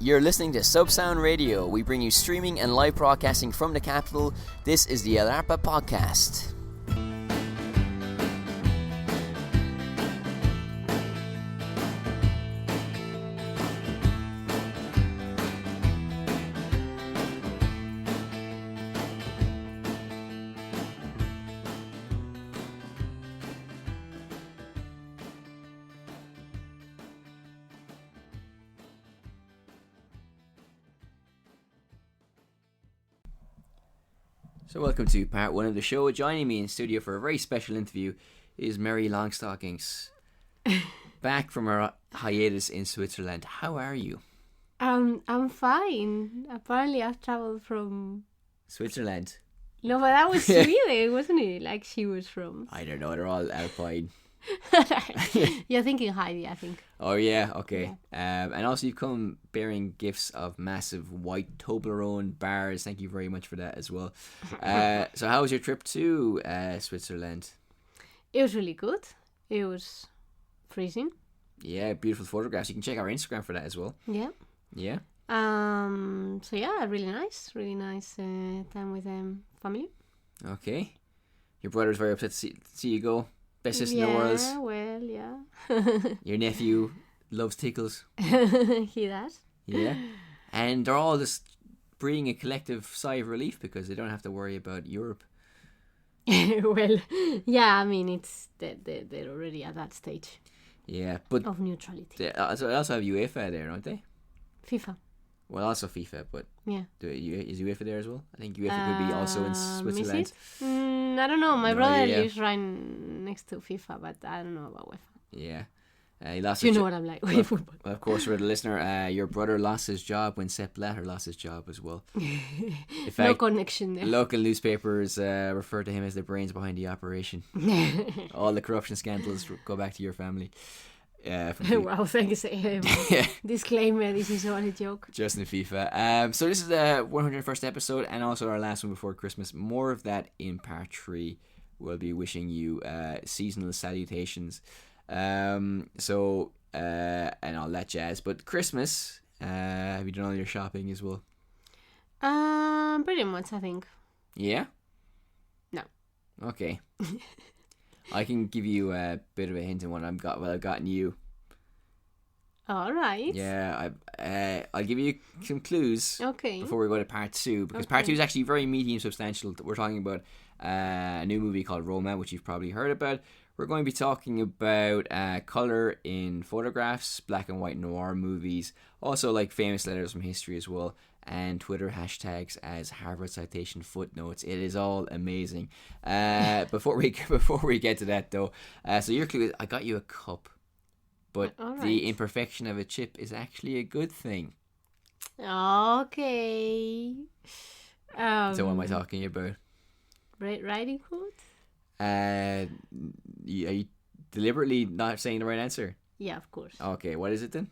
You're listening to Subsound Radio. We bring you streaming and live broadcasting from the capital. This is the El Arpa Podcast. So welcome to part one of the show. Joining me in studio for a very special interview is Mary Longstockings, back from her hiatus in Switzerland. How are you? I'm fine. Apparently I've traveled from... Switzerland? No, but that was Sweden, wasn't it? Like she was from... I don't know, they're all alpine. You're thinking Heidi, I think. Oh yeah, okay. Yeah. And also you've come bearing gifts of massive white Toblerone bars. Thank you very much for that as well. So how was your trip to Switzerland? It was really good. It was freezing. Yeah, beautiful photographs. You can check our Instagram for that as well. Yeah. Yeah. So yeah, really nice time with family. Okay. Your brother was very upset to see you go. Bestest in the world. Yeah, well, yeah. Your nephew loves tickles. He does. Yeah. And they're all just breathing a collective sigh of relief because they don't have to worry about Europe. Well, yeah, I mean, it's they're already at that stage. Yeah, but of neutrality. They also have UEFA there, don't they? FIFA. Well, also FIFA, but yeah, is UEFA there as well? I think UEFA could be also in Switzerland. I don't know. My brother lives right next to FIFA, but I don't know about UEFA. Yeah. He lost you know what I'm like with football. Well, of course, for the listener, your brother lost his job when Sepp Blatter lost his job as well. In fact, no connection there. Local newspapers refer to him as the brains behind the operation. All the corruption scandals go back to your family. Wow, thanks. Disclaimer, this is all a joke. Just in FIFA. So this is the 101st episode and also our last one before Christmas. More of that in part 3. We'll be wishing you seasonal salutations. And all that jazz. But Christmas, have you done all your shopping as well? Pretty much, I think. Yeah? No. Okay. I can give you a bit of a hint on what I've gotten you. All right. Yeah, I'll give you some clues. Okay. Before we go to part 2, because part 2 is actually very meaty and substantial. We're talking about a new movie called Roma, which you've probably heard about. We're going to be talking about colour in photographs, black and white noir movies, also like famous letters from history as well, and Twitter hashtags as Harvard citation footnotes. It is all amazing. Before we get to that though, so your clue is I got you a cup, but right. The imperfection of a chip is actually a good thing. Okay. So what am I talking about? Red Riding Hood? Are you deliberately not saying the right answer? Yeah, of course. Okay, what is it then?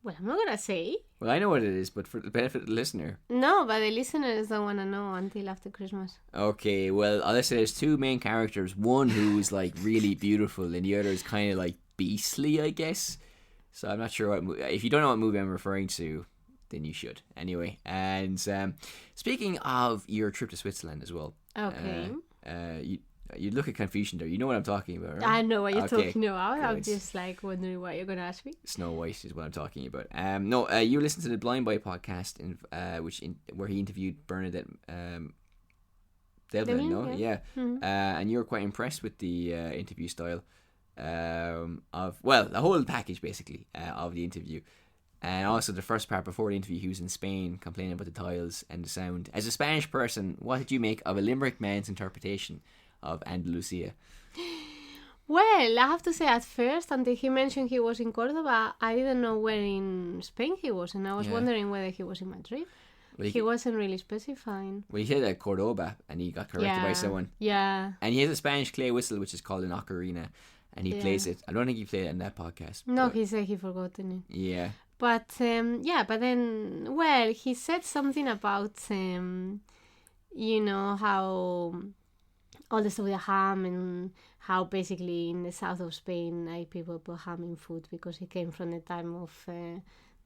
Well, I'm not going to say. Well, I know what it is, but for the benefit of the listener. No, but the listeners don't want to know until after Christmas. Okay, well, I'll say there's 2 main characters. One who's like really beautiful and the other is kind of like beastly, I guess. So I'm not sure what if you don't know what movie I'm referring to, then you should. Anyway, and speaking of your trip to Switzerland as well. Okay. You look at confusion there. You know what I'm talking about, right? I know what you're talking about. Good. I'm just like wondering what you're going to ask me. Snow White is what I'm talking about. You listened to the Blind Boy podcast, where he interviewed Bernadette Devlin, no? Yeah. Mm-hmm. And you were quite impressed with the interview style the whole package basically of the interview. And also the first part before the interview, he was in Spain complaining about the tiles and the sound. As a Spanish person, what did you make of a Limerick man's interpretation of Andalusia? Well, I have to say at first, until he mentioned he was in Cordoba, I didn't know where in Spain he was, and I was wondering whether he was in Madrid. Well, he wasn't really specifying. Well, he said Cordoba, and he got corrected by someone. Yeah. And he has a Spanish clay whistle, which is called an ocarina, and he plays it. I don't think he played it in that podcast. No, he said he forgotten it. Yeah. But but then, well, he said something about, how all the stuff with ham and how basically in the south of Spain, people put ham in food because it came from the time of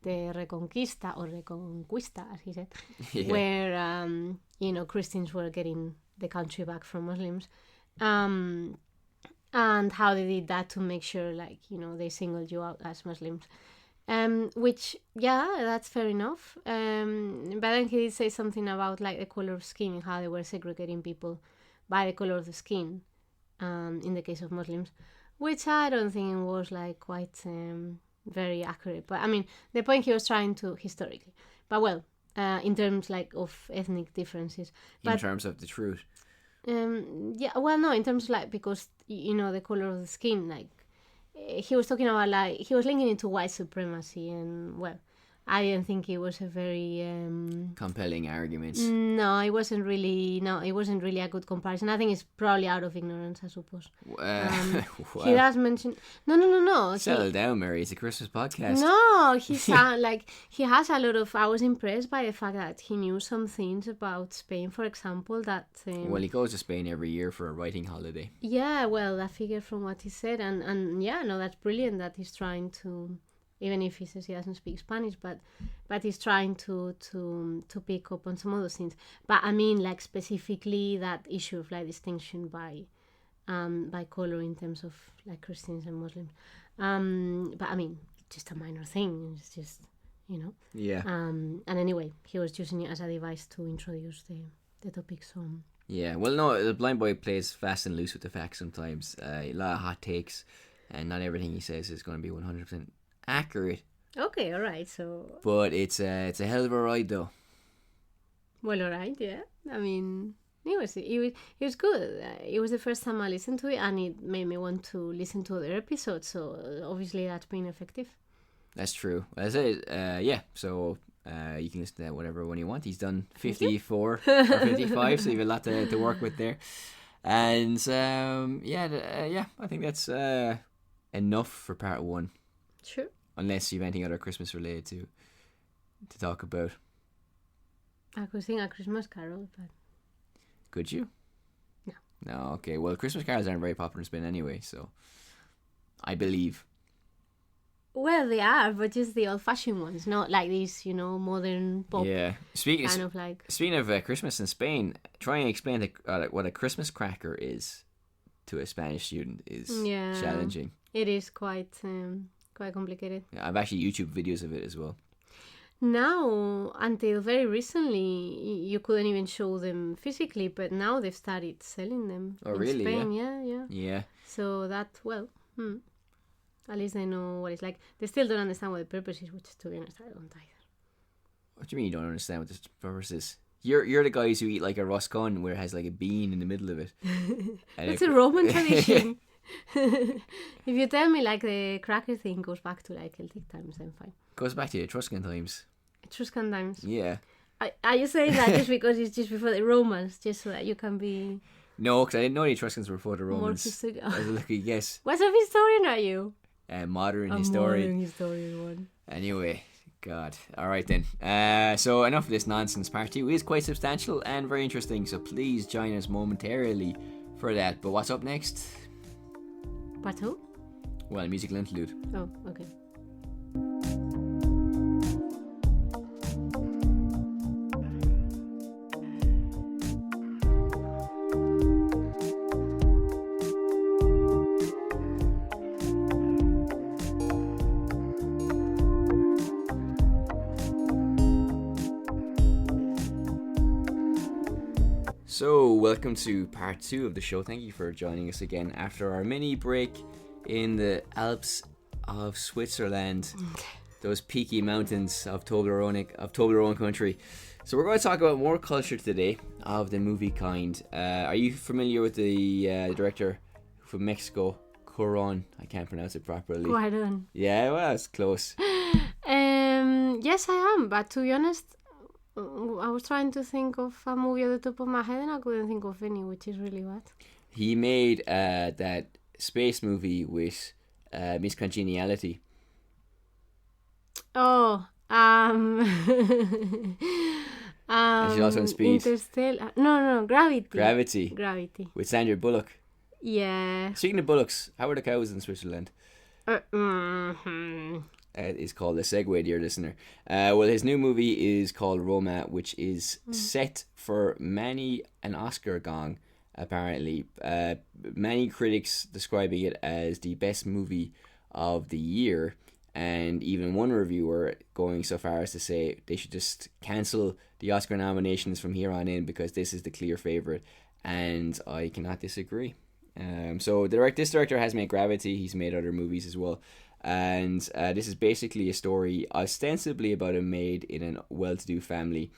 the Reconquista, or Reconquista, as he said, Yeah. where, Christians were getting the country back from Muslims. And how they did that to make sure, they singled you out as Muslims. Which, that's fair enough. But then he did say something about, the color of skin and how they were segregating people by the color of the skin, in the case of Muslims, which I don't think was, quite very accurate. But, I mean, the point he was trying to, historically. But, well, in terms, of ethnic differences. In terms of the truth. No, in terms of, because, the color of the skin, he was talking about, he was linking it to white supremacy, and, well, I didn't think it was a very compelling argument. No, it wasn't really a good comparison. I think it's probably out of ignorance, I suppose. He does mention no. Settle down, Mary. It's a Christmas podcast. No, he he has a lot of. I was impressed by the fact that he knew some things about Spain, for example. That well, he goes to Spain every year for a writing holiday. Yeah, well, I figured from what he said, and that's brilliant that he's trying to. Even if he says he doesn't speak Spanish, but he's trying to pick up on some of those things. But I mean, specifically that issue of distinction by color in terms of Christians and Muslims. But I mean, just a minor thing. It's just Yeah. And anyway, he was using it as a device to introduce the topic. So. Yeah. Well, no, the blind boy plays fast and loose with the facts sometimes. A lot of hot takes, and not everything he says is going to be 100% accurate. Okay, all right. So. But it's a hell of a ride, though. Well, all right. Yeah. I mean, it was good. It was the first time I listened to it, and it made me want to listen to other episodes. So obviously, that's been effective. That's true. As I said, yeah. So you can listen to that whatever one you want. He's done 54 or 55, so you have a lot to work with there. And I think that's enough for part one. Sure. Unless you have anything other Christmas related to talk about. I could sing a Christmas carol, but... Could you? No. No, okay. Well, Christmas carols aren't very popular in Spain anyway, so... I believe. Well, they are, but just the old-fashioned ones, not like these, modern pop. Yeah. Speaking of Christmas in Spain, trying to explain what a Christmas cracker is to a Spanish student is challenging. It is quite complicated. Yeah, I've actually YouTube videos of it as well. Now, until very recently, you couldn't even show them physically, but now they've started selling them in really? Spain. Yeah. Yeah. So that, at least they know what it's like. They still don't understand what the purpose is, which, to be honest, I don't either. What do you mean you don't understand what the purpose is? You're the guys who eat a roscon where it has a bean in the middle of it. It's a Roman tradition. If you tell me the cracker thing goes back to Celtic times, then fine. Goes back to Etruscan times. Etruscan times. Yeah. Are you saying that just because it's just before the Romans, just so that you can be... No, because I didn't know the Etruscans were before the Romans. More I was a lucky guess. What sort of historian are you? Modern historian. Modern historian one. Anyway, God. All right then. So enough of this nonsense. Part 2 is quite substantial and very interesting, so please join us momentarily for that. But what's up next? Part 2? Well, a musical interlude. Oh, okay. So, welcome to part 2 of the show. Thank you for joining us again after our mini break in the Alps of Switzerland. Those peaky mountains of Toblerone country. So we're going to talk about more culture today of the movie kind. Are you familiar with the director from Mexico, Cuarón? I can't pronounce it properly. Cuarón. Yeah, well, it's close. Yes, I am, but to be honest, I was trying to think of a movie at the top of my head and I couldn't think of any, which is really bad. He made that space movie with Miss Congeniality. Oh, and she's also in Speed. Interstellar. No, Gravity. Gravity. With Sandra Bullock. Yeah. Speaking of bullocks, how are the cows in Switzerland? is called a segue, dear listener. Well, his new movie is called Roma, which is set for many an Oscar gong, apparently. Many critics describing it as the best movie of the year, and even one reviewer going so far as to say they should just cancel the Oscar nominations from here on in because this is the clear favourite, and I cannot disagree. So this director has made Gravity. He's made other movies as well, and this is basically a story ostensibly about a maid in a well-to-do family,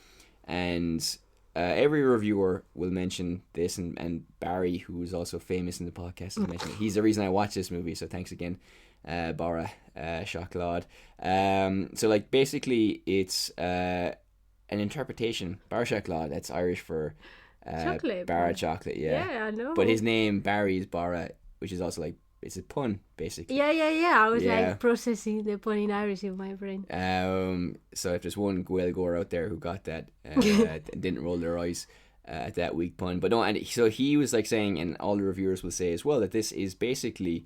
and every reviewer will mention this, and Barry, who is also famous in the podcast, has mentioned it. He's the reason I watched this movie, so thanks again, Bara Chocolade. So like basically it's an interpretation. Bara Chocolade, that's Irish for chocolate. Bara chocolate, Yeah, I know. but his name Barry is Bara, which is also like, it's a pun basically. Yeah. I was like processing the pun in Irish in my brain. So if there's one Gaeilgeoir out there who got that and didn't roll their eyes at that weak pun, but no, and so he was like saying, and all the reviewers will say as well, that this is basically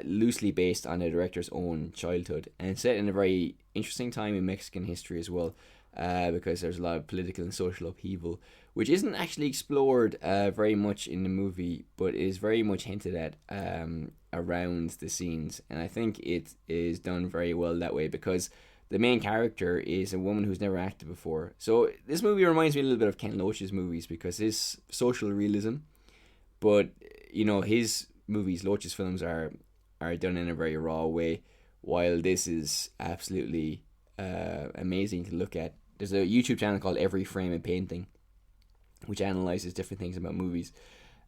loosely based on the director's own childhood and set in a very interesting time in Mexican history as well, because there's a lot of political and social upheaval, which isn't actually explored very much in the movie, but is very much hinted at around the scenes, and I think it is done very well that way because the main character is a woman who's never acted before. So this movie reminds me a little bit of Ken Loach's movies because it's social realism, but you know, his movies, Loach's films, are done in a very raw way, while this is absolutely amazing to look at. There's a YouTube channel called Every Frame a Painting, which analyzes different things about movies,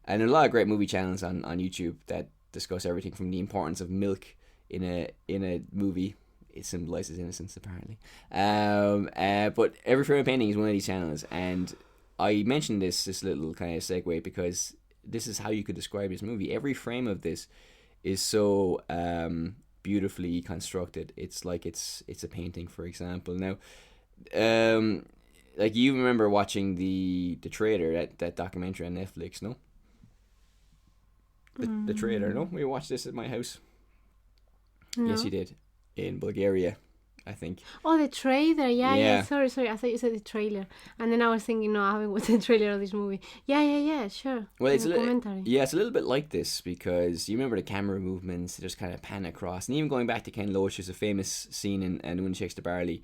and there are a lot of great movie channels on YouTube that discuss everything from the importance of milk in a movie. It symbolizes innocence, apparently. But Every Frame a Painting is one of these channels, and I mentioned this little kind of segue because this is how you could describe this movie. Every frame of this is so beautifully constructed. It's like it's a painting, for example. Now, like you remember watching the trailer, that documentary on Netflix, no? The trailer, no? We watched this at my house. No. Yes, you did. In Bulgaria, I think. Oh, the trailer. Yeah. Sorry. I thought you said the trailer, and then I was thinking, no, I haven't watched the trailer of this movie. Yeah. Sure. Well, it's a little bit like this because you remember the camera movements. They just kind of pan across, and even going back to Ken Loach, there's a famous scene in When Shakes the Barley,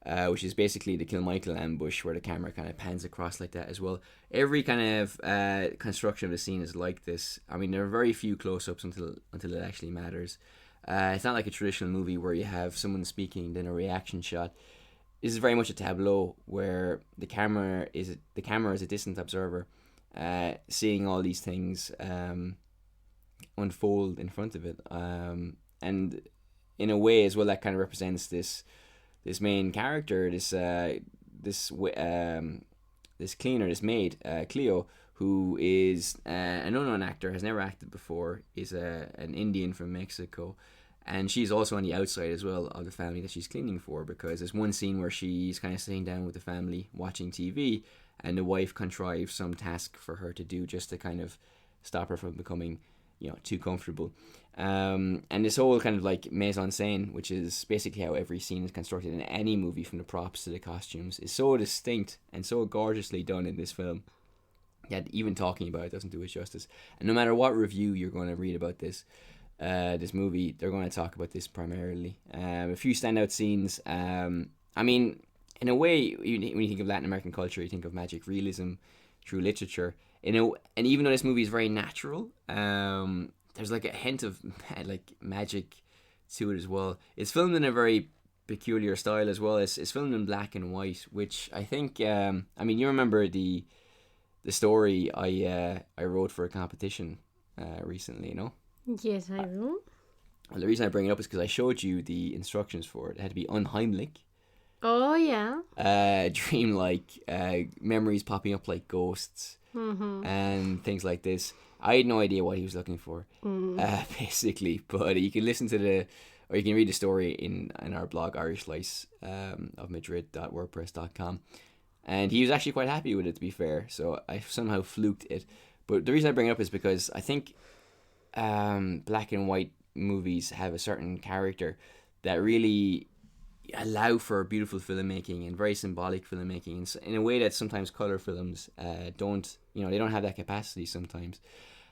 which is basically the Kilmichael ambush, where the camera kind of pans across like that as well. Every kind of construction of the scene is like this. I mean, there are very few close-ups until it actually matters. It's not like a traditional movie where you have someone speaking, then a reaction shot. This is very much a tableau where the camera is a distant observer, seeing all these things unfold in front of it, and in a way as well that kind of represents this main character, this cleaner, this maid, Cleo, who is an unknown actor, has never acted before, is an Indian from Mexico, and she's also on the outside as well of the family that she's cleaning for, because there's one scene where she's kind of sitting down with the family watching TV, and the wife contrives some task for her to do just to kind of stop her from becoming, too comfortable. And this whole kind of like mise en scène, which is basically how every scene is constructed in any movie, from the props to the costumes, is so distinct and so gorgeously done in this film that even talking about it doesn't do it justice. And no matter what review you're going to read about this movie, they're going to talk about this primarily. A few standout scenes. I mean, in a way, when you think of Latin American culture, you think of magic realism through literature. And even though this movie is very natural, there's like a hint of like magic to it as well. It's filmed in a very peculiar style as well. It's filmed in black and white, which I think, I mean, you remember the story I wrote for a competition recently, you know? Yes, I do. Well, the reason I bring it up is because I showed you the instructions for it. It had to be unheimlich. Oh, yeah. Dreamlike, memories popping up like ghosts, and things like this. I had no idea what he was looking for, basically. But you can listen to or you can read the story in our blog, Irish Slice of Madrid.wordpress.com. And he was actually quite happy with it, to be fair. So I somehow fluked it. But the reason I bring it up is because I think black and white movies have a certain character that really allow for beautiful filmmaking and very symbolic filmmaking in a way that sometimes color films don't. They don't have that capacity sometimes.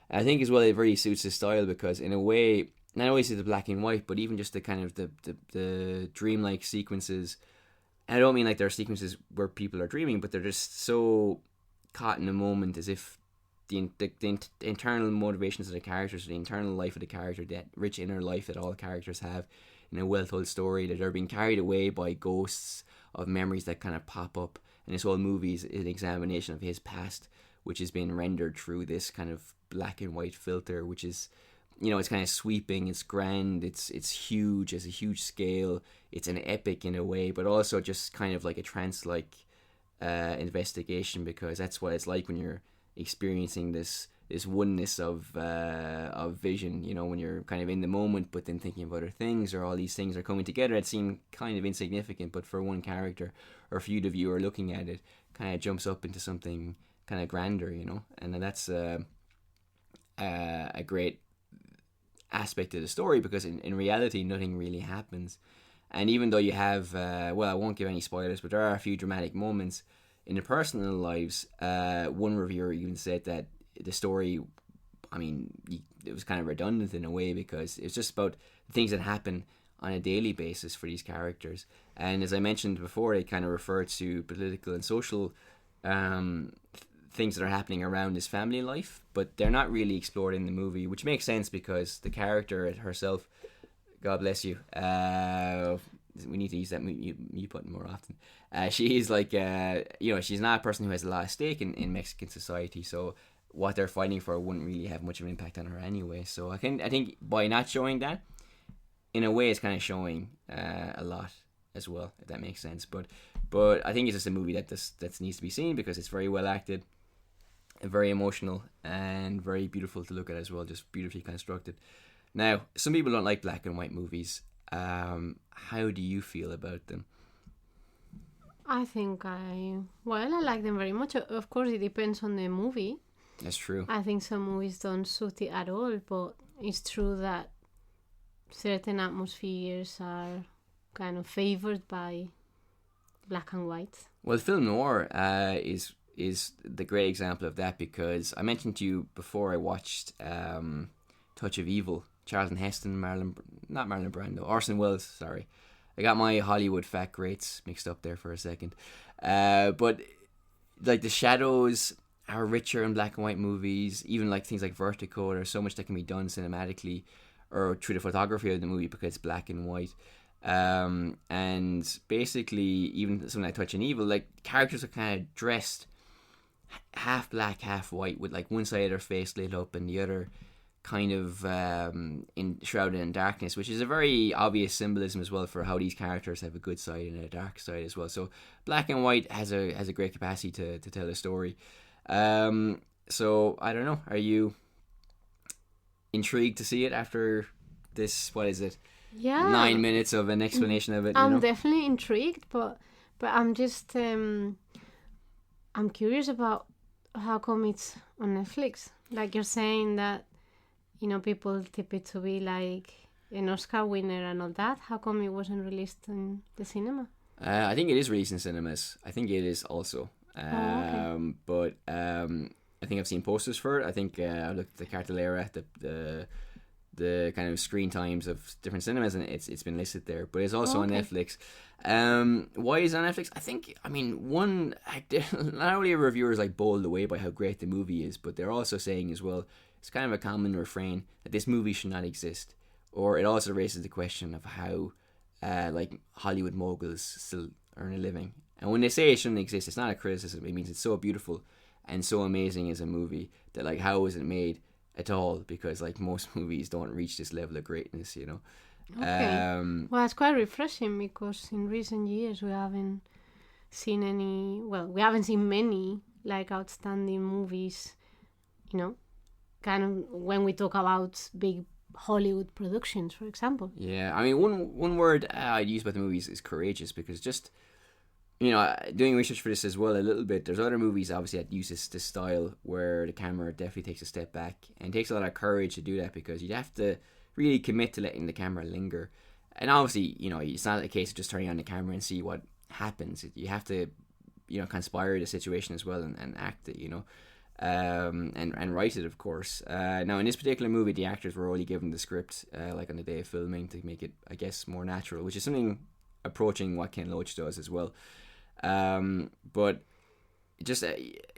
And I think as well it really suits his style because in a way, not only is it the black and white, but even just the kind of the dreamlike sequences. And I don't mean like there are sequences where people are dreaming, but they're just so caught in a moment as if the internal motivations of the characters, the internal life of the character, that rich inner life that all characters have in a well-told story, that they're being carried away by ghosts of memories that kind of pop up. And this whole movie is an examination of his past, which has been rendered through this kind of black and white filter, which is, it's kind of sweeping, it's grand, it's huge, it's a huge scale, it's an epic in a way, but also just kind of like a trance-like investigation, because that's what it's like when you're experiencing this oneness of vision, when you're kind of in the moment but then thinking of other things, or all these things are coming together that seem kind of insignificant, but for one character or for you the viewer looking at it, kind of jumps up into something kind of grander, and that's a great aspect of the story, because in reality nothing really happens. And even though you have I won't give any spoilers, but there are a few dramatic moments in the personal lives. One reviewer even said that the story, it was kind of redundant in a way, because it's just about things that happen on a daily basis for these characters. And as I mentioned before, they kind of refer to political and social things that are happening around his family life, but they're not really explored in the movie, which makes sense because the character herself, God bless you, we need to use that mute button more often. She's like, she's not a person who has a lot of stake in Mexican society, so what they're fighting for wouldn't really have much of an impact on her anyway. So I think by not showing that, in a way, it's kind of showing a lot as well, if that makes sense. But I think it's just a movie that needs to be seen because it's very well acted, very emotional, and very beautiful to look at as well, just beautifully constructed. Now, some people don't like black and white movies. How do you feel about them? I think I like them very much. Of course, it depends on the movie. That's true. I think some movies don't suit it at all, but it's true that certain atmospheres are kind of favored by black and white. Well, film noir is the great example of that, because I mentioned to you before I watched Touch of Evil, Charlton Heston, not Marlon Brando, Orson Welles, sorry. I got my Hollywood fat greats mixed up there for a second. But like the shadows are richer in black and white movies, even like things like Vertigo. There's so much that can be done cinematically or through the photography of the movie because it's black and white. And basically, even something like Touch of Evil, like characters are kind of dressed half black, half white, with like one side of their face lit up and the other kind of shrouded in darkness, which is a very obvious symbolism as well for how these characters have a good side and a dark side as well. So black and white has a great capacity to tell a story. So I don't know, are you intrigued to see it after this, what is it, 9 minutes of an explanation of it? I'm definitely intrigued, but I'm just I'm curious about how come it's on Netflix. Like you're saying that people tip it to be like an Oscar winner and all that. How come it wasn't released in the cinema? I think it is released in cinemas. I think it is also. Okay. But I think I've seen posters for it. I think I looked at the cartelera, the kind of screen times of different cinemas, and it's been listed there. But it's also on Netflix. Why is it on Netflix? I think, not only are reviewers like bowled away by how great the movie is, but they're also saying as well, it's kind of a common refrain that this movie should not exist. Or it also raises the question of how like Hollywood moguls still earn a living. And when they say it shouldn't exist, it's not a criticism. It means it's so beautiful and so amazing as a movie that like how is it made at all? Because like most movies don't reach this level of greatness, Okay. Well, it's quite refreshing because in recent years we haven't seen many like outstanding movies, kind of when we talk about big Hollywood productions, for example. Yeah, I mean, one word I'd use about the movies is courageous, because just, doing research for this as well a little bit, there's other movies obviously that use this style where the camera definitely takes a step back, and it takes a lot of courage to do that, because you'd have to really commit to letting the camera linger. And obviously, you know, it's not a case of just turning on the camera and see what happens. You have to, you know, conspire the situation as well, and act it, you know, and write it, of course. Now, in this particular movie, the actors were only given the script, like on the day of filming, to make it, I guess, more natural, which is something approaching what Ken Loach does as well. But just,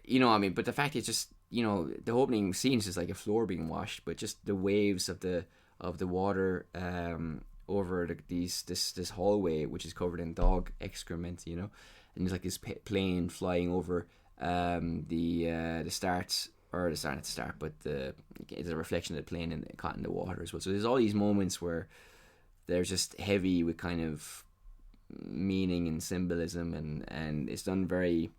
you know, I mean, but the fact is just, you know, the opening scene is just like a floor being washed, but just the waves of the water, over this hallway, which is covered in dog excrement, you know, and there's like this plane flying over the start, or the start, not the start, but it's a reflection of the plane and caught in the water as well. So there's all these moments where they're just heavy with kind of meaning and symbolism, and it's done very,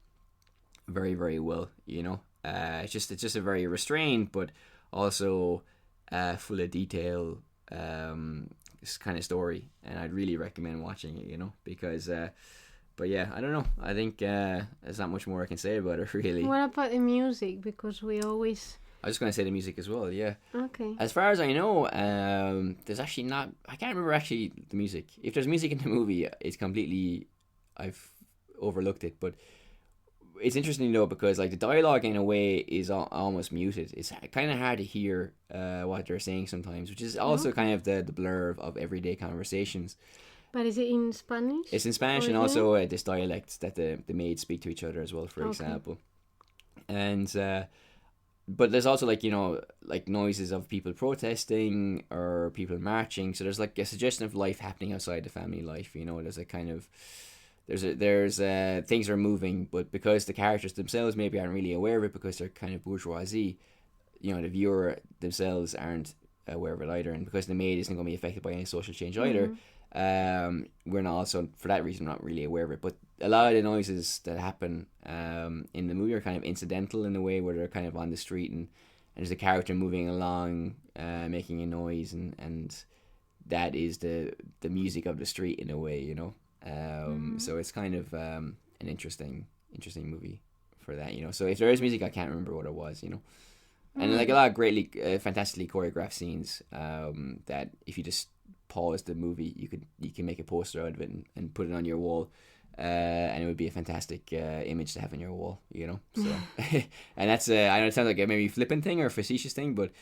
very, very well, you know. It's just a very restrained but also full of detail this kind of story, and I'd really recommend watching it, you know, because but yeah, I don't know, I think there's not much more I can say about it, really. What about the music? Because we always... I was just going to say the music as well, yeah. Okay. As far as I know, there's actually not... I can't remember actually the music. If there's music in the movie, it's completely... I've overlooked it, but it's interesting though, because like the dialogue in a way is almost muted. It's kind of hard to hear what they're saying sometimes, which is also kind of the blur of everyday conversations. But is it in Spanish? It's in Spanish, and also this dialect that the maids speak to each other as well, for example. And but there's also, like, you know, like noises of people protesting or people marching. So there's like a suggestion of life happening outside the family life. You know, there's a kind of there's things are moving, but because the characters themselves maybe aren't really aware of it because they're kind of bourgeoisie, you know, the viewer themselves aren't aware of it either, and because the maid isn't going to be affected by any social change either. We're not also, for that reason, not really aware of it. But a lot of the noises that happen in the movie are kind of incidental in a way, where they're kind of on the street and there's a character moving along, making a noise, and that is the music of the street in a way, you know. So it's kind of an interesting movie for that, you know. So if there is music, I can't remember what it was, you know. And like a lot of greatly, fantastically choreographed scenes that if you just pause the movie, you can make a poster out of it and put it on your wall, and it would be a fantastic image to have on your wall, you know. So and that's I know it sounds like a maybe flippant thing or a facetious thing, but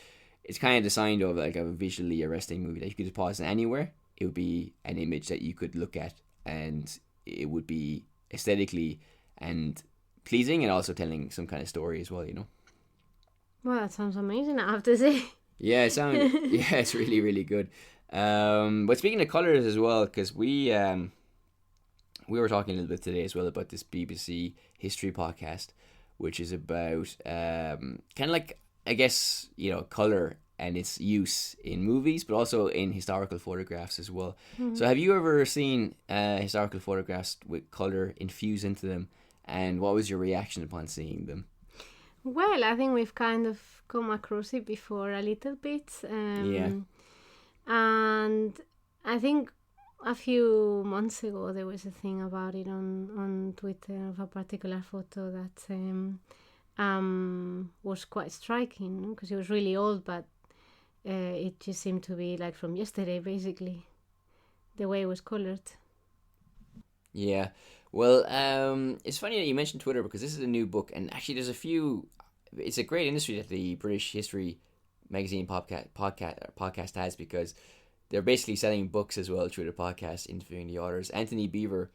it's kind of designed of like a visually arresting movie that you could just pause it anywhere. It would be an image that you could look at, and it would be aesthetically and pleasing, and also telling some kind of story as well, you know. Well, that sounds amazing, I have to say. Yeah, it's really, really good. But speaking of colours as well, because we were talking a little bit today as well about this BBC history podcast, which is about kind of like, I guess, you know, colour and its use in movies, but also in historical photographs as well. Mm-hmm. So have you ever seen historical photographs with colour infused into them, and what was your reaction upon seeing them? Well, I think we've kind of come across it before a little bit. Yeah. And I think a few months ago there was a thing about it on Twitter of a particular photo that was quite striking, because it was really old, but it just seemed to be like from yesterday, basically, the way it was coloured. Yeah. Well, it's funny that you mentioned Twitter, because this is a new book, and actually there's a few... It's a great industry that the British History Magazine podcast has, because they're basically selling books as well through the podcast, interviewing the authors. Anthony Beaver...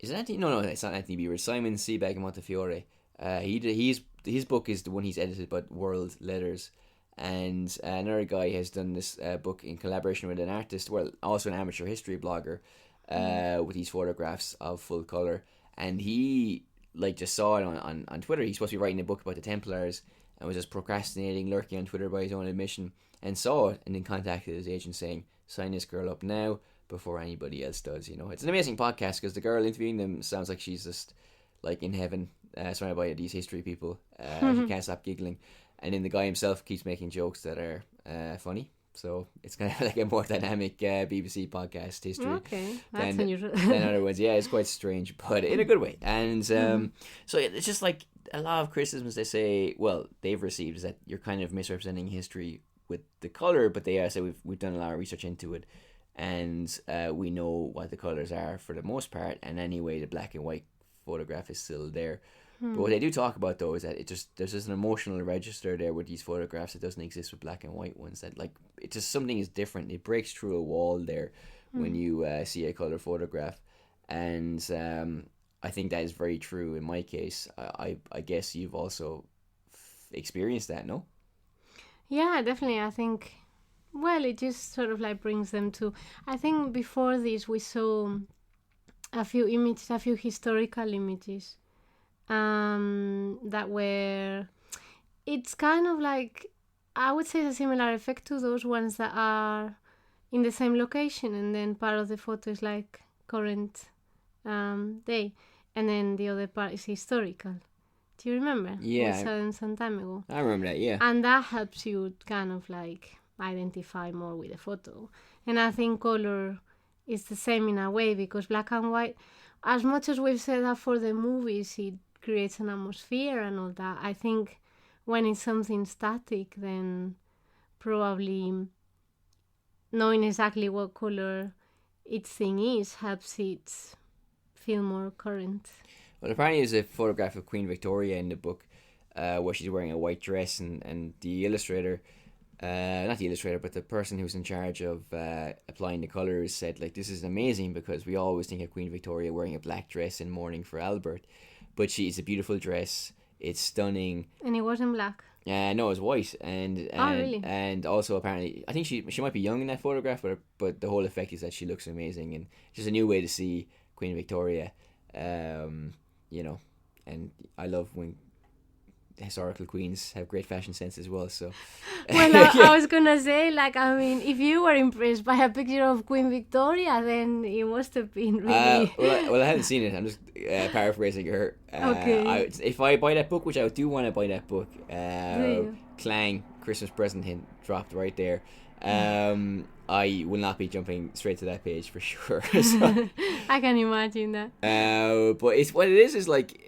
Is it Anthony? No, it's not Anthony Beaver. Simon Sebag Montefiore. His book is the one he's edited about world letters. And another guy has done this book in collaboration with an artist, well, also an amateur history blogger, with these photographs of full colour. And he just saw it on Twitter. He's supposed to be writing a book about the Templars and was just procrastinating, lurking on Twitter by his own admission, and saw it and then contacted his agent saying, sign this girl up now before anybody else does, you know. It's an amazing podcast because the girl interviewing them sounds like she's just like in heaven, surrounded by these history people. She can't stop giggling. And then the guy himself keeps making jokes that are funny. So it's kind of like a more dynamic BBC podcast history. Okay, that's unusual. than other ones. Yeah, it's quite strange, but in a good way. And so it's just like a lot of criticisms they say, well, they've received, is that you're kind of misrepresenting history with the color, but they say we've done a lot of research into it, and we know what the colors are for the most part. And anyway, the black and white photograph is still there. But what they do talk about though is that there's just an emotional register there with these photographs that doesn't exist with black and white ones. That like it just something is different. It breaks through a wall there when you see a color photograph, and I think that is very true in my case. I guess you've also experienced that, no? Yeah, definitely. I think, well, it just sort of like brings them to. I think before this we saw a few images, a few historical images, that were. It's kind of like, I would say, a similar effect to those ones that are in the same location, and then part of the photo is like current day, and then the other part is historical. Do you remember? Yeah. We saw them some time ago. I remember that, yeah. And that helps you kind of like identify more with the photo. And I think color is the same in a way, because black and white, as much as we've said that for the movies, it creates an atmosphere and all that, I think when it's something static, then probably knowing exactly what color its thing is helps it feel more current. Well, apparently there's a photograph of Queen Victoria in the book where she's wearing a white dress, and the illustrator, not the illustrator, but the person who's in charge of applying the colours said, like, this is amazing because we always think of Queen Victoria wearing a black dress in mourning for Albert. But it's a beautiful dress. It's stunning. And it wasn't black. No, it was white, and really? And also apparently, I think she might be young in that photograph, but the whole effect is that she looks amazing, and it's just a new way to see Queen Victoria. You know, and I love when historical queens have great fashion sense as well. So, well, I was gonna say, like, I mean, if you were impressed by a picture of Queen Victoria, then it must have been really. Well, I haven't seen it. I'm just paraphrasing her. Okay. If I buy that book, which I do want to buy that book, Clang Christmas present hint dropped right there. I will not be jumping straight to that page for sure. So, I can imagine that. But it's what it is like.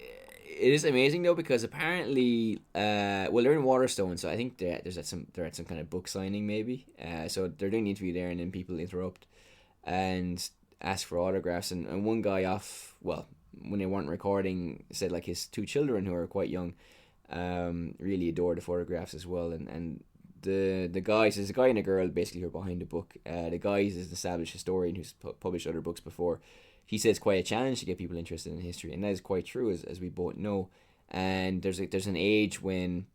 It is amazing though, because apparently, well, they're in Waterstone, so I think they're at some kind of book signing maybe. So they're doing the interview there, and then people interrupt and ask for autographs. And one guy when they weren't recording, said like his two children, who are quite young, really adore the photographs as well. And the guys, there's a guy and a girl basically who are behind the book. The guy is an established historian who's published other books before. He says it's quite a challenge to get people interested in history, and that is quite true, as we both know. And there's an age when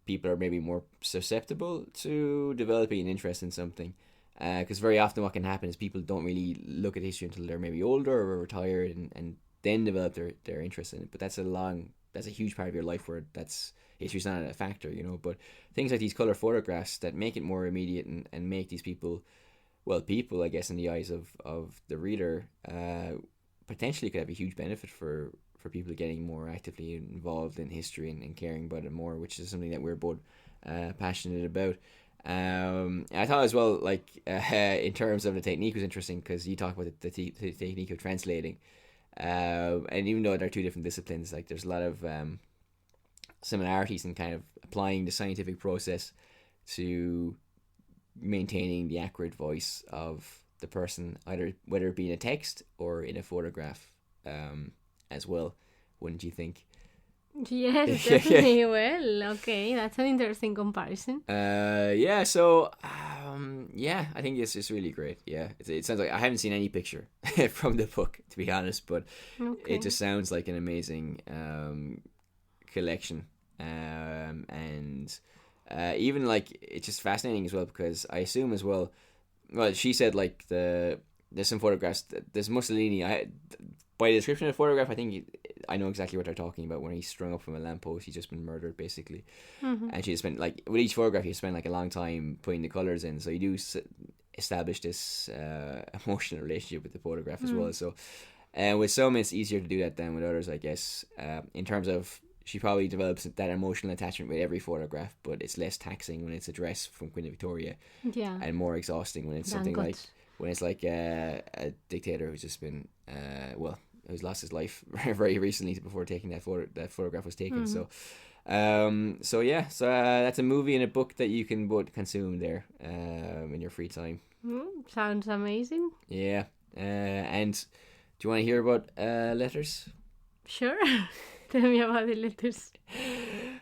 people are maybe more susceptible to developing an interest in something, because very often what can happen is people don't really look at history until they're maybe older or retired, and then develop their interest in it. But that's a huge part of your life where history's not a factor, you know. But things like these color photographs that make it more immediate and make these people, I guess, in the eyes of the reader, potentially could have a huge benefit for people getting more actively involved in history and caring about it more, which is something that we're both passionate about. I thought as well, like, in terms of the technique, was interesting because you talk about the technique of translating, and even though they're two different disciplines, like, there's a lot of similarities in kind of applying the scientific process to maintaining the accurate voice of the person, whether it be in a text or in a photograph, as well, wouldn't you think? Yes, definitely. Well, okay, that's an interesting comparison. So I think it's just really great. Yeah, it sounds like I haven't seen any picture from the book, to be honest, but it just sounds like an amazing collection, and even like it's just fascinating as well, because I assume as well, she said like there's some photographs, there's Mussolini. By the description of the photograph, I think I know exactly what they're talking about. When he's strung up from a lamppost, he's just been murdered basically. And she just spent, like, with each photograph you spend like a long time putting the colors in, so you do establish this emotional relationship with the photograph as well. So with some it's easier to do that than with others, I guess, in terms of she probably develops that emotional attachment with every photograph, but it's less taxing when it's a dress from Queen Victoria, and more exhausting when it's something like a dictator who's just been who's lost his life very recently before taking that photograph was taken. So So yeah, so that's a movie and a book that you can both consume there in your free time. Sounds amazing. Yeah. And do you want to hear about letters? Sure. Tell me about the letters.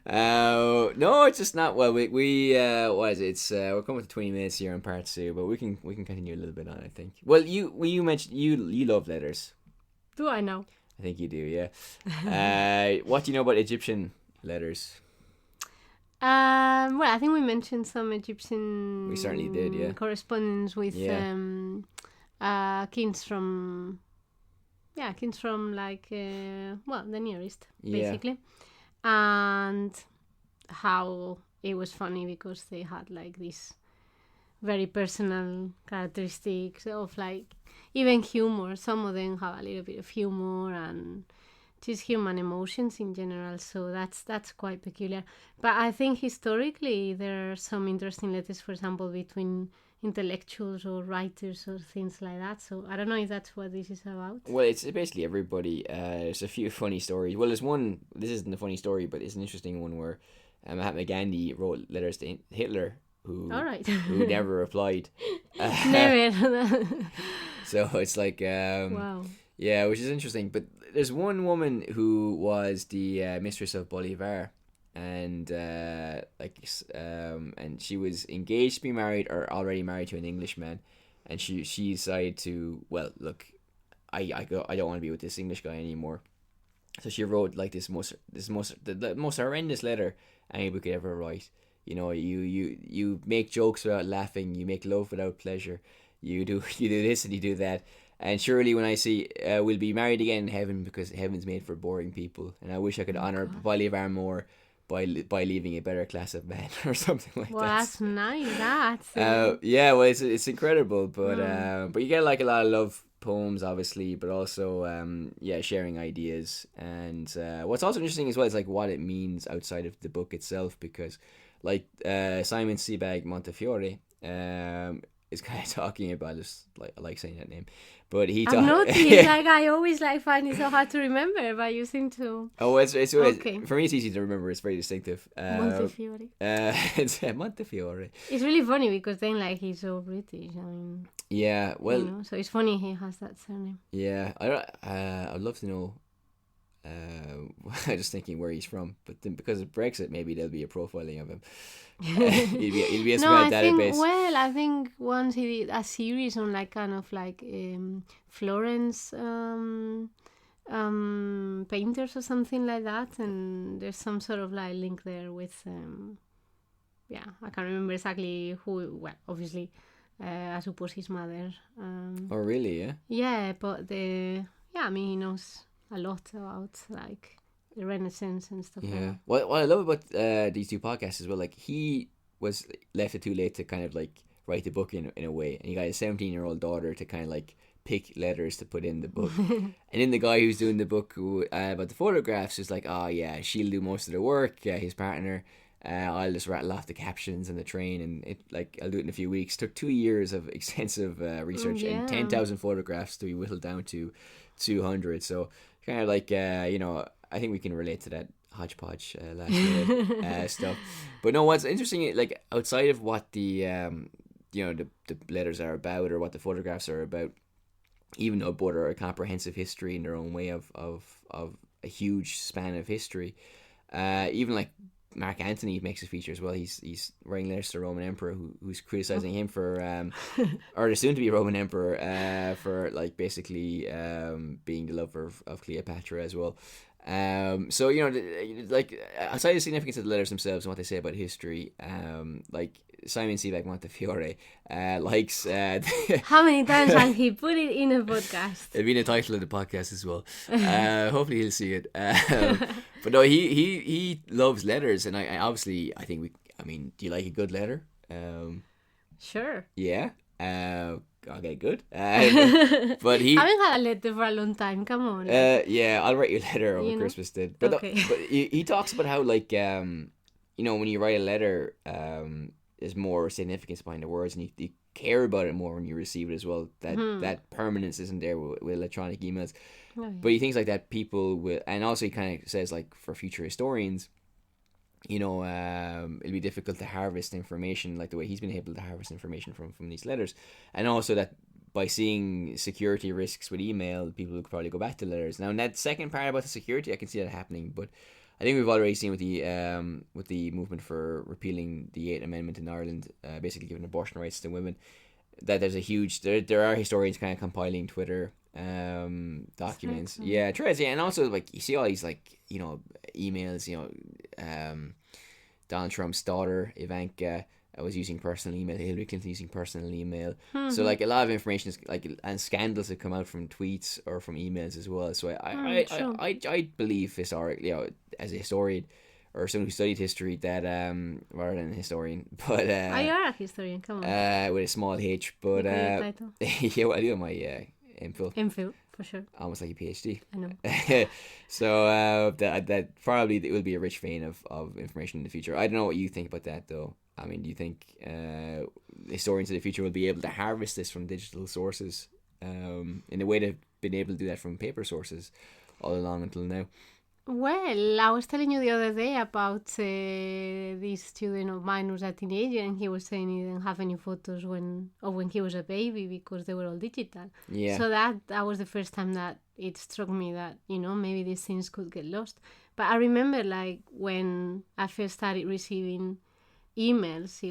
No, it's just not. Well, we what is it? It's we're coming to 20 minutes here on part 2, but we can continue a little bit on. I think. Well, you mentioned you love letters. Do I know? I think you do. Yeah. What do you know about Egyptian letters? Well, I think we mentioned some Egyptian. We certainly did. Yeah. Correspondence with kings from. Yeah, kings from like the Near East, basically, and how it was funny because they had like these very personal characteristics of like even humor. Some of them have a little bit of humor and just human emotions in general. So that's quite peculiar. But I think historically there are some interesting letters, for example, between intellectuals or writers or things like that. So I don't know if that's what this is about. Well, it's basically everybody. There's a few funny stories. Well, there's one. This isn't a funny story, but it's an interesting one where Mahatma Gandhi wrote letters to Hitler, who never replied. Never. So it's like wow. Yeah, which is interesting. But there's one woman who was the mistress of Bolivar. And and she was engaged to be married or already married to an Englishman, and she decided to, well, look, I don't want to be with this English guy anymore. So she wrote like the most horrendous letter anybody could ever write. You know, you make jokes without laughing, you make love without pleasure, you do this and you do that. And surely when I see we'll be married again in heaven because heaven's made for boring people, and I wish I could honor Bolivar more by leaving a better class of men or something like that. Well, that's nice. That's yeah, well, it's incredible, but you get like a lot of love poems, obviously, but also sharing ideas. And what's also interesting as well is like what it means outside of the book itself, because like Simon Sebag Montefiore is kind of talking about this, like I like saying that name, but he I've noticed like I always like find it so hard to remember, but you seem to. Oh, it's okay. For me it's easy to remember. It's very distinctive. Montefiore. It's Montefiore. It's really funny because then like he's so British. I mean. Yeah, well. You know, so it's funny he has that surname. Yeah, I'd love to know. I'm just thinking where he's from, but then because of Brexit, maybe there'll be a profiling of him. He'll be a small database. I think once he did a series on like kind of like Florence painters or something like that, and there's some sort of like link there with I can't remember exactly who. Well, obviously, I suppose his mother. Oh really? Yeah. Yeah, but I mean he knows a lot about like the Renaissance and stuff like that. What I love about these two podcasts as well, like he was left it too late to kind of like write the book in a way, and he got a 17-year-old daughter to kind of like pick letters to put in the book. And then the guy who's doing the book about the photographs is like, oh yeah, she'll do most of the work, his partner. I'll just rattle off the captions on the train, and I'll do it in a few weeks. Took 2 years of extensive research and 10,000 photographs to be whittled down to 200. So kind of like I think we can relate to that hodgepodge last minute stuff. But no, what's interesting, like outside of what the the letters are about or what the photographs are about, even though both are a comprehensive history in their own way of a huge span of history, even like Mark Antony makes a feature as well. He's writing letters to the Roman Emperor who's criticizing him for or the soon to be Roman Emperor for like basically being the lover of Cleopatra as well. So like outside the significance of the letters themselves and what they say about history, like Simon Sebag Montefiore likes how many times has he put it in a podcast? It'll be in the title of the podcast as well. Hopefully he'll see it. But no, he loves letters, and I obviously I think do you like a good letter? Sure. Yeah. Okay, good. But he I haven't had a letter for a long time. Come on. Yeah, I'll write you a letter over Christmas. But okay. But he talks about how like when you write a letter, there's more significance behind the words, and you care about it more when you receive it as well. That permanence isn't there with electronic emails. Oh, yeah. But he thinks like that people will, and also he kind of says like for future historians, it'll be difficult to harvest information like the way he's been able to harvest information from these letters, and also that by seeing security risks with email, people could probably go back to letters. Now, in that second part about the security, I can see that happening, but I think we've already seen with the movement for repealing the 8th Amendment in Ireland, basically giving abortion rights to women, that there's a huge there are historians kind of compiling Twitter documents, threads, and also like you see all these like emails, Donald Trump's daughter Ivanka was using personal email, Hillary Clinton using personal email, so like a lot of information is like, and scandals have come out from tweets or from emails as well. So I believe historically, as a historian or someone who studied history, that rather than a historian, but you are a historian, come on, with a small H, but yeah, well, I do have my MPhil for sure, almost like a PhD. I know. So that probably it will be a rich vein of information in the future. I don't know what you think about that though. I mean, do you think historians of the future will be able to harvest this from digital sources in a way they've been able to do that from paper sources all along until now? Well, I was telling you the other day about this student of mine who's a teenager, and he was saying he didn't have any photos when he was a baby because they were all digital. Yeah. So that was the first time that it struck me that, maybe these things could get lost. But I remember like when I first started receiving emails,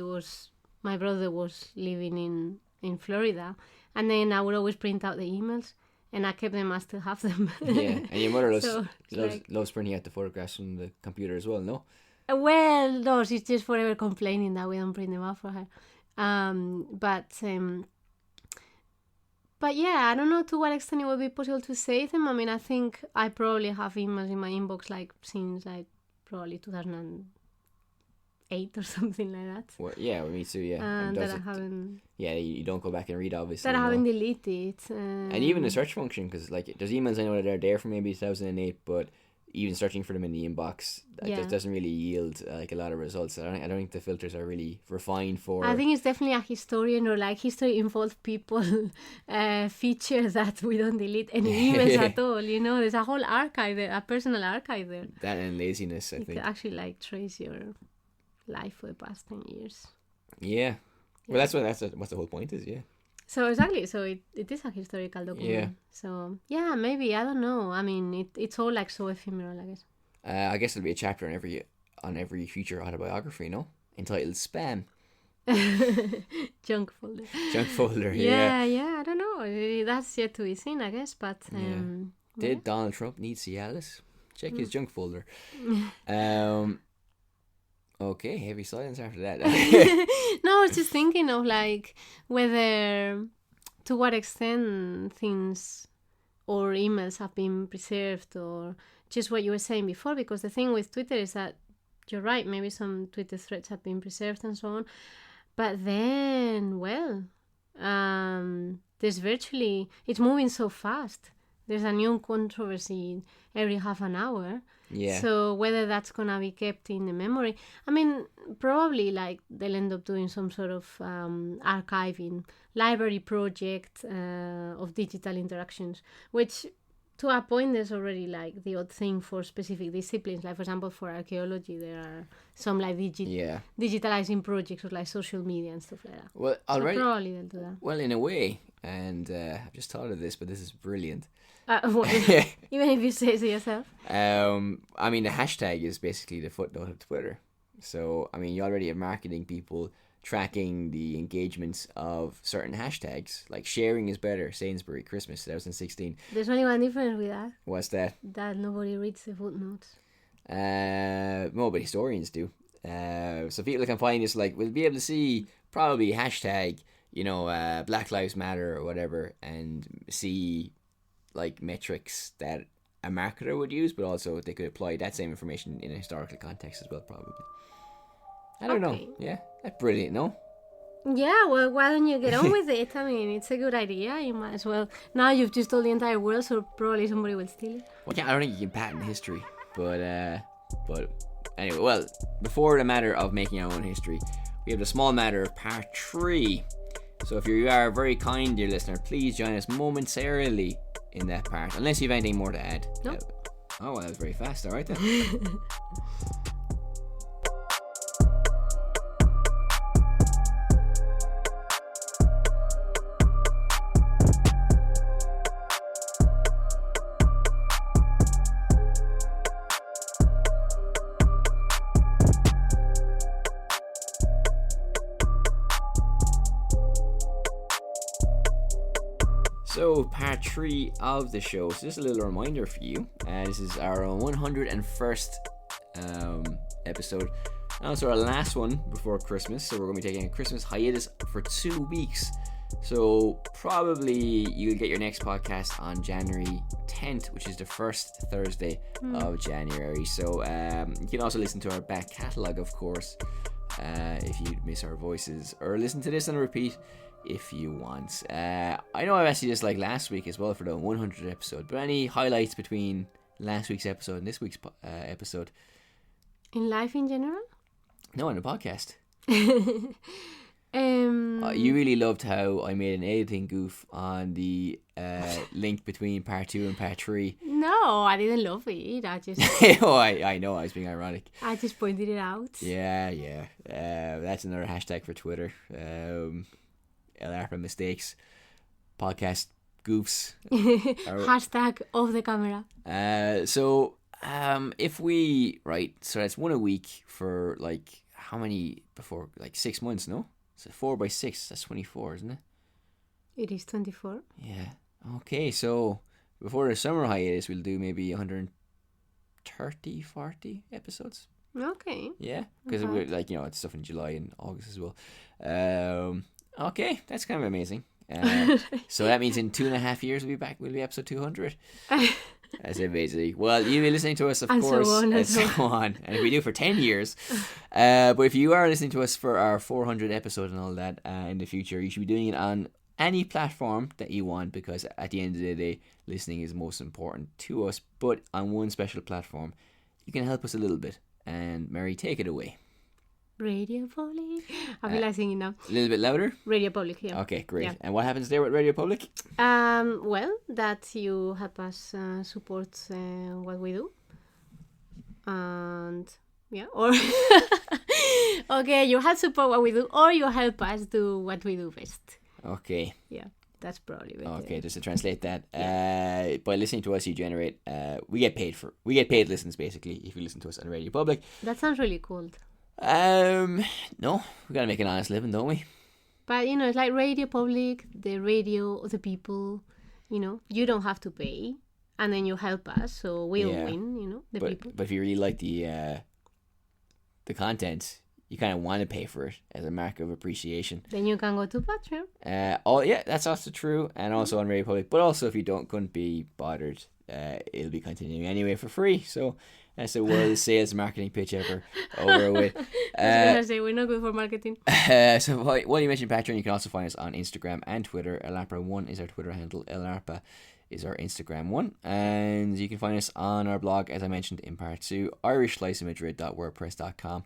my brother was living in Florida, and then I would always print out the emails. And I kept them, I still have them. Yeah, and your mother loves printing out the photographs from the computer as well, no? Well, no, she's just forever complaining that we don't print them out for her. But yeah, I don't know to what extent it will be possible to save them. I mean, I think I probably have emails in my inbox since probably 2008 or something like that. Well, yeah, me too, yeah. And that I haven't... Yeah, you don't go back and read, obviously. That I haven't deleted. And even the search function, because like there's emails I know that are there from maybe 2008, but even searching for them in the inbox, that doesn't really yield like a lot of results. I don't think the filters are really refined for... I think it's definitely a historian or like history-involved people feature that we don't delete any emails at all. There's a whole archive there, a personal archive there. That and laziness, I think. You could actually like trace your life for the past 10 years. Yeah. Well, that's what the whole point is, yeah. So exactly, so it is a historical document. Yeah. So yeah, maybe, I don't know. I mean, it's all like so ephemeral, I guess. I guess there'll be a chapter on every future autobiography, no? Entitled Spam. Junk folder. Junk folder, yeah. Yeah, I don't know. That's yet to be seen, I guess, but... Did Donald Trump need Cialis? Check his junk folder. Okay, heavy silence after that. No, I was just thinking of like whether, to what extent things or emails have been preserved, or just what you were saying before, because the thing with Twitter is that you're right, maybe some Twitter threads have been preserved and so on, but then, it's moving so fast. There's a new controversy every half an hour. Yeah. So whether that's going to be kept in the memory, I mean, probably like they'll end up doing some sort of archiving library project of digital interactions, which to a point there's already like the odd thing for specific disciplines. Like for example, for archaeology, there are some like digitalizing projects with like social media and stuff like that. Well, already. So probably they'll do that. Well, in a way, and I've just thought of this, but this is brilliant. Even if you say so yourself. I mean, the hashtag is basically the footnote of Twitter. So, I mean, you already have marketing people tracking the engagements of certain hashtags, like sharing is better, Sainsbury, Christmas 2016. There's only one difference with that. What's that? That nobody reads the footnotes. No, but historians do. So people can find this, like, we'll be able to see probably hashtag, Black Lives Matter or whatever, and see like metrics that a marketer would use, but also they could apply that same information in a historical context as well, probably. I don't know. Yeah, that's brilliant, no? Yeah, well, why don't you get on with it? I mean, it's a good idea. You might as well. Now you've just told the entire world, so probably somebody will steal it. Well, yeah, I don't think you can patent history, but anyway, well, before the matter of making our own history, we have the small matter of part 3. So if you are very kind, dear listener, please join us momentarily in that part, unless you have anything more to add. Nope. Oh, well, that was very fast. All right then. So, part 3 of the show. So, just a little reminder for you. This is our 101st episode. And also our last one before Christmas. So, we're going to be taking a Christmas hiatus for 2 weeks. So, probably you'll get your next podcast on January 10th, which is the first Thursday of January. So, you can also listen to our back catalogue, of course, if you miss our voices, or listen to this on repeat if you want. I know I've asked you this like last week as well for the 100th episode, but any highlights between last week's episode and this week's episode? In life in general? No, in the podcast. You really loved how I made an editing goof on the link between part 2 and part 3. No, I didn't love it. I just... Oh, I know, I was being ironic. I just pointed it out. Yeah. That's another hashtag for Twitter. LARPA mistakes, podcast goofs. Hashtag off the camera. So if we, so that's one a week for like how many before, like 6 months, no? So 4 by 6, that's 24, isn't it? It is 24. Yeah. Okay, so before the summer hiatus, we'll do maybe 130, 40 episodes. Okay. Yeah, because it's stuff in July and August as well. Okay, that's kind of amazing. So that means in 2.5 years we'll be back. We'll be episode 200. That's amazing. Well, you'll be listening to us, of course, and so on. And if we do for 10 years. But if you are listening to us for our 400 episode and all that in the future, you should be doing it on any platform that you want, because at the end of the day, listening is most important to us. But on one special platform, you can help us a little bit. And Mary, take it away. Radio Public. I feel like singing now. A little bit louder? Radio Public, yeah. Okay, great. Yeah. And what happens there with Radio Public? Well, that you help us support what we do. And, yeah, or... Okay, you help support what we do, or you help us do what we do best. Okay. Yeah, that's probably better. Okay, just to translate that. By listening to us, you generate... we get paid listens, basically, if you listen to us on Radio Public. That sounds really cool. No, we gotta make an honest living, don't we? But it's like Radio Public, the radio of the people. You don't have to pay, and then you help us, so we'll win. The people. But if you really like the content, you kind of want to pay for it as a mark of appreciation. Then you can go to Patreon. That's also true, and also on Radio Public. But also, if you couldn't be bothered, it'll be continuing anyway for free. So. That's the world's sales marketing pitch ever over with. I was going to say, we're not good for marketing. So while you mentioned Patreon, you can also find us on Instagram and Twitter. LARPA1 is our Twitter handle. LARPA is our Instagram one. And you can find us on our blog, as I mentioned in part 2, irishsliceofmadrid.wordpress.com.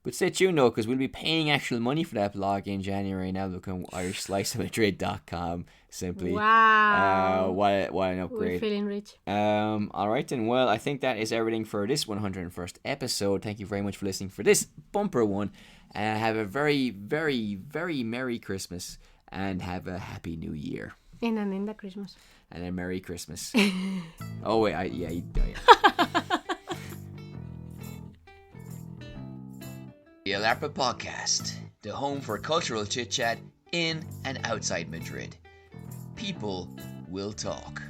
But stay tuned though, because we'll be paying actual money for that blog in January. Now it'll become irishsliceofmadrid.com simply. Wow. What an upgrade. We're feeling rich. Alright then, well, I think that is everything for this 101st episode. Thank you very much for listening for this bumper one. Have a very, very, very Merry Christmas, and have a Happy New Year. And an end of Christmas. And a Merry Christmas. Oh wait, yeah. The LARPA Podcast, the home for cultural chit-chat in and outside Madrid. People will talk.